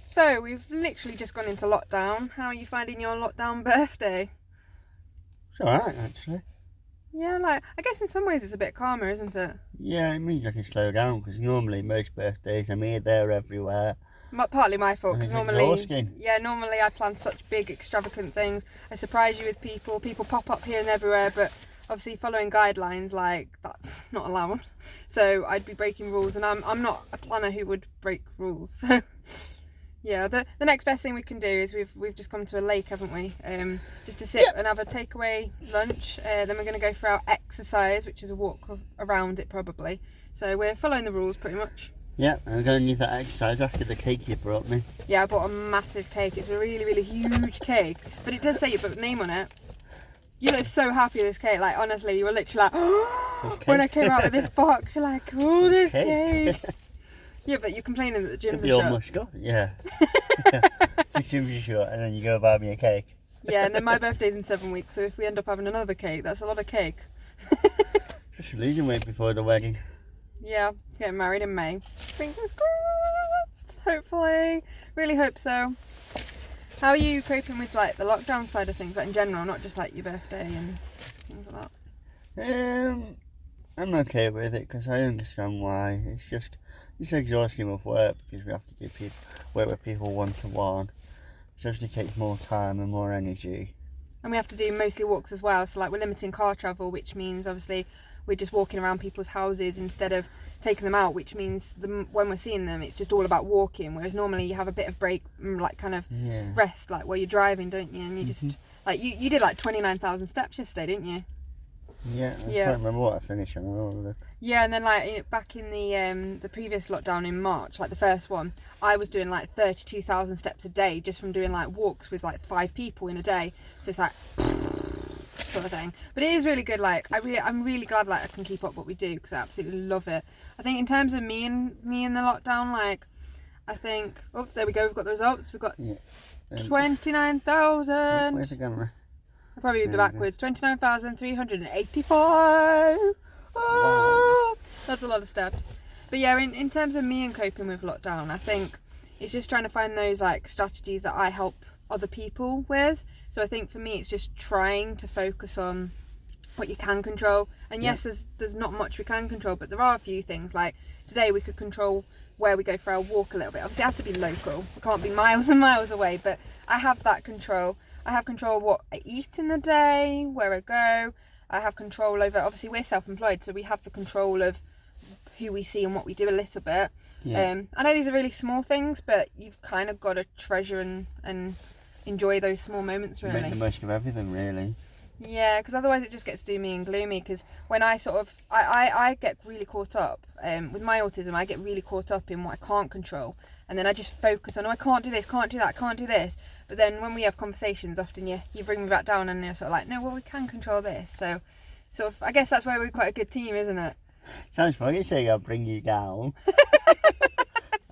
So, we've literally just gone into lockdown. How are you finding your lockdown birthday? It's alright, actually. Yeah, like, I guess in some ways it's a bit calmer, isn't it? Yeah, it means I can slow down because normally most birthdays I'm here, there, everywhere, Partly my fault, and because it's normally, exhausting. normally I plan such big, extravagant things. I surprise you with people. People pop up here and everywhere, but obviously following guidelines, like, that's not allowed. So I'd be breaking rules, and I'm not a planner who would break rules. Yeah, the next best thing we can do is we've just come to a lake, haven't we? Just to sit Yep. and have a takeaway lunch. Then we're going to go for our exercise, which is a walk around it probably. So we're following the rules pretty much. Yeah, I'm going to need that exercise after the cake you brought me. Yeah, I bought a massive cake. It's a really, really huge cake, but it does say your name on it. You look so happy with this cake. Like, honestly, you were literally like, when I came out with this box, you're like, oh, this cake. Yeah, but you're complaining that the gyms are shut. Almost got, yeah. The gyms are shut, and then you go buy me a cake. Yeah, and then my birthday's in 7 weeks, so if we end up having another cake, that's a lot of cake. Just losing weight before the wedding. Yeah, getting married in May. Fingers crossed, hopefully. Really hope so. How are you coping with like the lockdown side of things, like in general, not just like your birthday and things like that? I'm okay with it because I understand why. It's exhausting with work because we have to do work with people one-to-one. So it takes more time and more energy. And we have to do mostly walks as well, so like we're limiting car travel, which means obviously we're just walking around people's houses instead of taking them out, which means when we're seeing them it's just all about walking, whereas normally you have a bit of break, like kind of rest, like while you're driving, don't you? And you just like you did like 29,000 steps yesterday, didn't you? Yeah, I can't remember what I finished on. Yeah, and then like back in the previous lockdown in March, like the first one, I was doing like 32,000 steps a day just from doing like walks with like 5 people in a day. So it's like sort of thing. But it is really good. Like I'm really glad like I can keep up what we do because I absolutely love it. I think in terms of me in the lockdown, like I think there we go. We've got the results. We've got 29,000. Where's the camera? I'll probably moved it backwards. 29,385. Wow. That's a lot of steps. But yeah, in terms of me and coping with lockdown, I think it's just trying to find those like strategies that I help other people with. So I think for me, it's just trying to focus on what you can control. And yes, there's not much we can control, but there are a few things. Like today, we could control where we go for our walk a little bit. Obviously, it has to be local. We can't be miles and miles away, but I have that control. I have control of what I eat in the day, where I go. I have control over, obviously we're self-employed, so we have the control of who we see and what we do a little bit. I know these are really small things, but you've kind of got to treasure and enjoy those small moments, really. Make the most of everything, really. Yeah, because otherwise it just gets doomy and gloomy. Because when I sort of, I get really caught up with my autism. I get really caught up in what I can't control, and then I just focus on, oh, I can't do this, can't do that, can't do this. But then when we have conversations, often you bring me back down, and you're sort of like, no, well, we can control this. So, sort of, I guess that's why we're quite a good team, isn't it? Sounds funny saying I'll bring you down.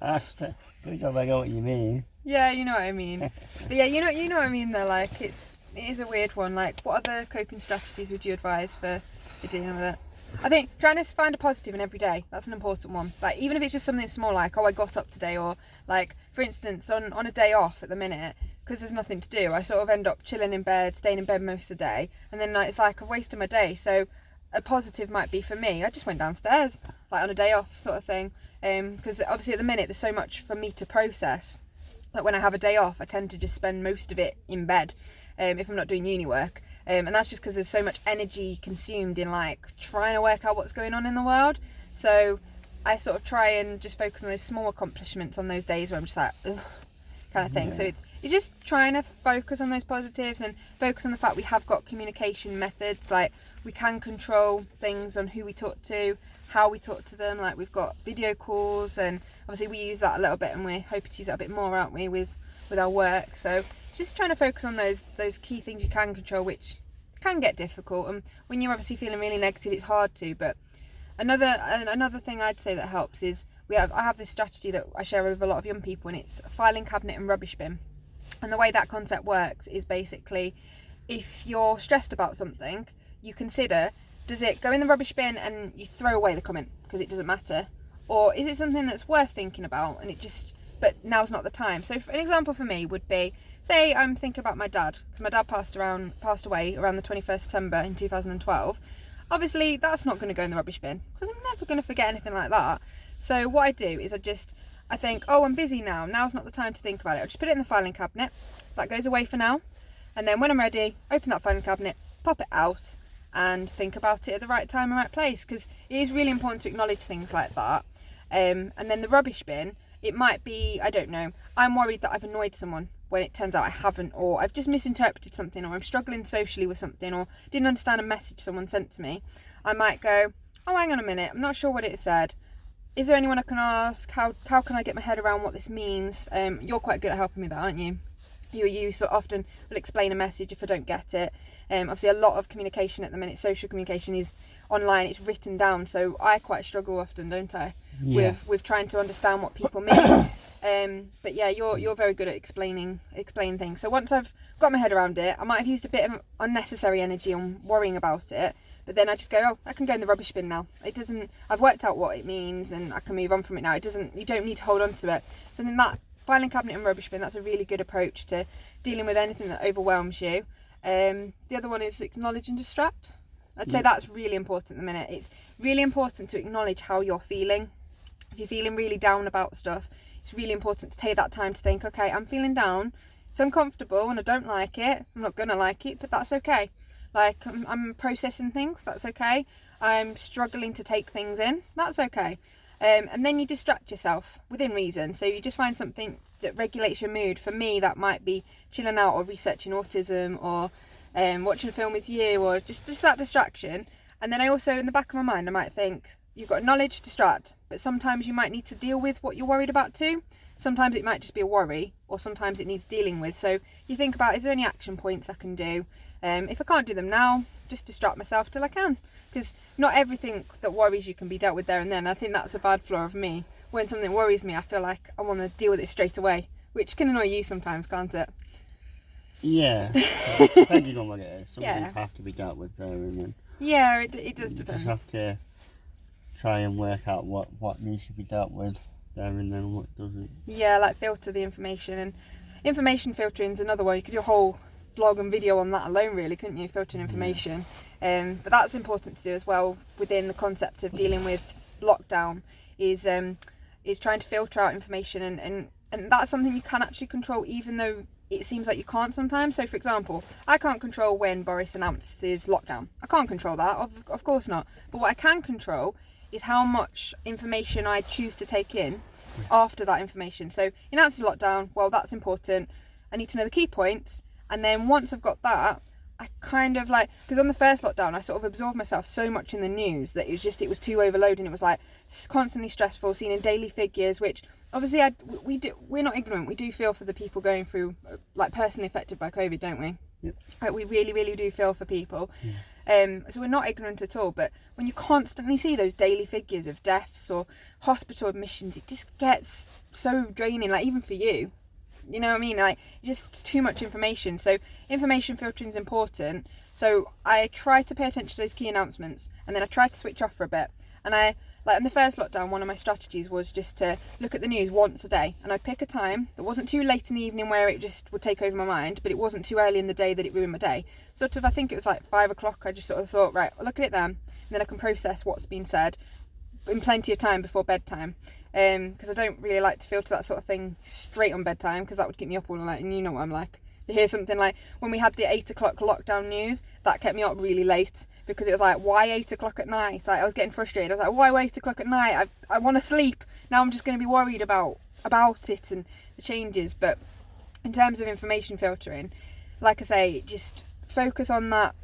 Good job, I know what you mean. Yeah, you know what I mean. But yeah, you know what I mean though. Like it is a weird one. Like, what other coping strategies would you advise for dealing with it? I think trying to find a positive in every day, that's an important one. Like, even if it's just something small, like, oh, I got up today, or like, for instance, on a day off at the minute, because there's nothing to do, I sort of end up chilling in bed, staying in bed most of the day, and then like, it's like I've wasted my day. So a positive might be for me, I just went downstairs, like on a day off sort of thing, because obviously at the minute there's so much for me to process that when I have a day off, I tend to just spend most of it in bed, if I'm not doing uni work. And that's just because there's so much energy consumed in like trying to work out what's going on in the world. So I sort of try and just focus on those small accomplishments on those days where I'm just like, ugh, kind of thing. So it's just trying to focus on those positives and focus on the fact we have got communication methods. Like, we can control things on who we talk to, how we talk to them. Like, we've got video calls, and obviously we use that a little bit, and we're hoping to use that a bit more, aren't we, with our work. So it's just trying to focus on those key things you can control, which can get difficult. And when you're obviously feeling really negative, it's hard to. But another thing I'd say that helps is I have this strategy that I share with a lot of young people, and it's a filing cabinet and rubbish bin. And the way that concept works is basically, if you're stressed about something, you consider, does it go in the rubbish bin and you throw away the comment because it doesn't matter, or is it something that's worth thinking about and it just but now's not the time. So an example for me would be, say I'm thinking about my dad, because my dad passed away around the 21st September in 2012. Obviously that's not going to go in the rubbish bin, because I'm never going to forget anything like that. So what I do is I think, oh, I'm busy now's not the time to think about it. I'll just put it in the filing cabinet. That goes away for now. And then when I'm ready, open that filing cabinet, pop it out, and think about it at the right time and right place, because it is really important to acknowledge things like that. And then the rubbish bin, it might be, I don't know, I'm worried that I've annoyed someone when it turns out I haven't, or I've just misinterpreted something, or I'm struggling socially with something, or didn't understand a message someone sent to me. I might go, oh, hang on a minute, I'm not sure what it said. Is there anyone I can ask? How can I get my head around what this means? You're quite good at helping me with that, aren't you? You sort of often will explain a message if I don't get it. Obviously a lot of communication at the minute, social communication, is online, it's written down, so I quite struggle often, don't I? Yeah. With trying to understand what people mean. But yeah, you're very good at explaining things. So once I've got my head around it, I might have used a bit of unnecessary energy on worrying about it, but then I just go, oh, I can go in the rubbish bin now. I've worked out what it means and I can move on from it now. You don't need to hold on to it. So then that filing cabinet and rubbish bin, that's a really good approach to dealing with anything that overwhelms you. The other one is acknowledge and distract. I'd say that's really important at the minute. It's really important to acknowledge how you're feeling. If you're feeling really down about stuff, it's really important to take that time to think, okay, I'm feeling down, it's uncomfortable and I don't like it, I'm not gonna like it, but that's okay. Like, I'm processing things, that's okay. I'm struggling to take things in, that's okay. And then you distract yourself within reason. So you just find something that regulates your mood. For me, that might be chilling out or researching autism, or watching a film with you, or just that distraction. And then I also, in the back of my mind, I might think, you've got knowledge, distract, but sometimes you might need to deal with what you're worried about too. Sometimes it might just be a worry, or sometimes it needs dealing with. So you think about, is there any action points I can do? If I can't do them now, just distract myself till I can. Because not everything that worries you can be dealt with there and then. I think that's a bad flaw of me. When something worries me, I feel like I want to deal with it straight away, which can annoy you sometimes, can't it? Yeah, depending on what it is. Some things have to be dealt with there and then. Yeah, it does You depend. just have to try and work out what needs to be dealt with there and then, what doesn't. Yeah, like filter the information. And information filtering is another one. You could do a whole vlog and video on that alone, really, couldn't you? Filtering information. But that's important to do as well within the concept of dealing with lockdown, is trying to filter out information, and that's something you can actually control, even though it seems like you can't sometimes. So for example, I can't control when Boris announces lockdown. I can't control that, of course not. But what I can control is how much information I choose to take in after that information. So he announces lockdown, well, that's important. I need to know the key points, and then once I've got that, I kind of like, because on the first lockdown I sort of absorbed myself so much in the news that it was too overloading. It was like constantly stressful, seeing in daily figures, which obviously we're not ignorant. We do feel for the people going through, like, personally affected by COVID, don't we? Yep. Like, we really, really do feel for people. So we're not ignorant at all. But when you constantly see those daily figures of deaths or hospital admissions, it just gets so draining. Like, even for you. You know what I mean? Like, just too much information. So information filtering is important. So I try to pay attention to those key announcements, and then I try to switch off for a bit. And like in the first lockdown, one of my strategies was just to look at the news once a day, and I'd pick a time that wasn't too late in the evening where it just would take over my mind, but it wasn't too early in the day that it ruined my day. Sort of, I think it was like 5 o'clock. I just sort of thought, right, I'll look at it then, and then I can process what's been said in plenty of time before bedtime. Because I don't really like to filter that sort of thing straight on bedtime, because that would keep me up all night, and you know what I'm like. To hear something like when we had the 8 o'clock lockdown news, that kept me up really late, because it was like, why 8 o'clock at night? Like, I was getting frustrated. I was like, why 8 o'clock at night? I want to sleep. Now I'm just going to be worried about it and the changes. But in terms of information filtering, like I say, just focus on that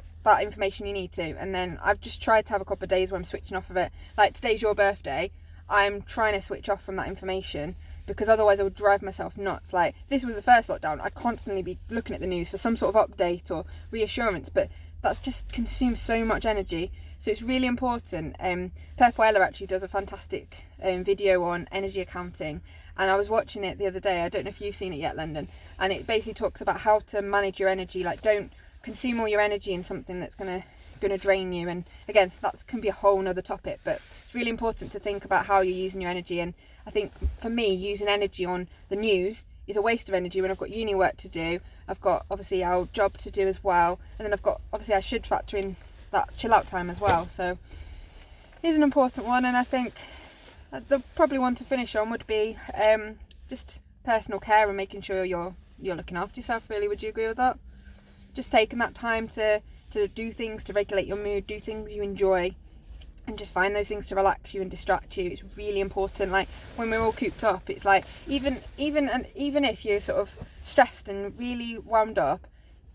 information you need to, and then I've just tried to have a couple of days where I'm switching off of it. Like, today's your birthday, I'm trying to switch off from that information, because otherwise I would drive myself nuts. Like, this was the first lockdown, I'd constantly be looking at the news for some sort of update or reassurance, but that's just consumes so much energy. So it's really important. Per Puella actually does a fantastic video on energy accounting, and I was watching it the other day. I don't know if you've seen it yet, Linden, and it basically talks about how to manage your energy. Like, don't consume all your energy in something that's going to going to drain you. And again, that can be a whole nother topic, but it's really important to think about how you're using your energy. And I think for me, using energy on the news is a waste of energy when I've got uni work to do. I've got obviously our job to do as well, and then I've got, obviously I should factor in that chill out time as well. So it is an important one. And I think the probably one to finish on would be just personal care and making sure you're looking after yourself, really. Would you agree with that? Just taking that time to do things to regulate your mood, do things you enjoy, and just find those things to relax you and distract you. It's really important. Like when we're all cooped up, it's like even if you're sort of stressed and really wound up,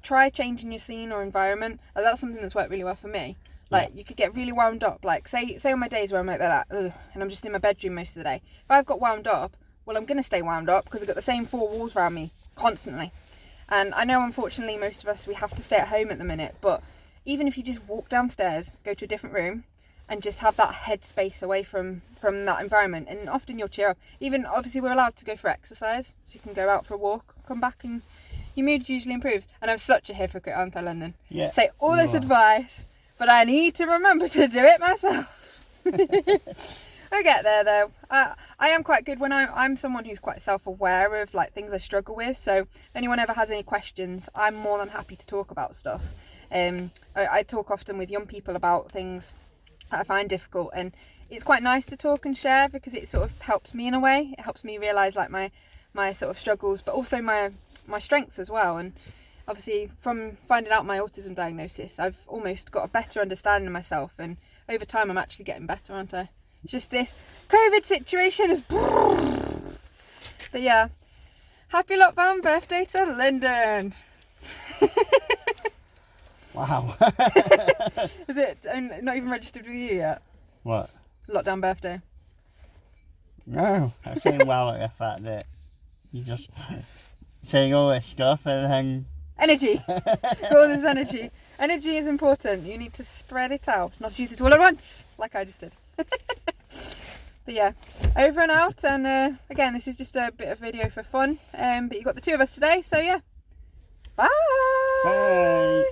try changing your scene or environment. That's something that's worked really well for me. Like you could get really wound up, like say on my days where I'm like that, and I'm just in my bedroom most of the day. If I've got wound up, well, I'm going to stay wound up because I've got the same four walls around me constantly. And I know, unfortunately, most of us, we have to stay at home at the minute, but even if you just walk downstairs, go to a different room, and just have that headspace away from that environment, and often you'll cheer up. Even, obviously, we're allowed to go for exercise, so you can go out for a walk, come back, and your mood usually improves. And I'm such a hypocrite, aren't I, Linden? Yeah. Say all this advice, but I need to remember to do it myself. I get there though. I am quite good when I'm someone who's quite self-aware of like things I struggle with. So if anyone ever has any questions, I'm more than happy to talk about stuff. I talk often with young people about things that I find difficult, and it's quite nice to talk and share because it sort of helps me in a way. It helps me realise like my sort of struggles, but also my strengths as well. And obviously from finding out my autism diagnosis, I've almost got a better understanding of myself, and over time I'm actually getting better, aren't I? Just this COVID situation is. But yeah, happy lockdown birthday to Linden. Wow. Is it not even registered with you yet? What? Lockdown birthday. No, I'm saying wow at the fact that you just saying all this stuff and then Energy. All this energy. Energy is important. You need to spread it out, not use it all at once, like I just did. But yeah, over and out. And again, this is just a bit of video for fun. But you got the two of us today, so yeah. Bye. bye.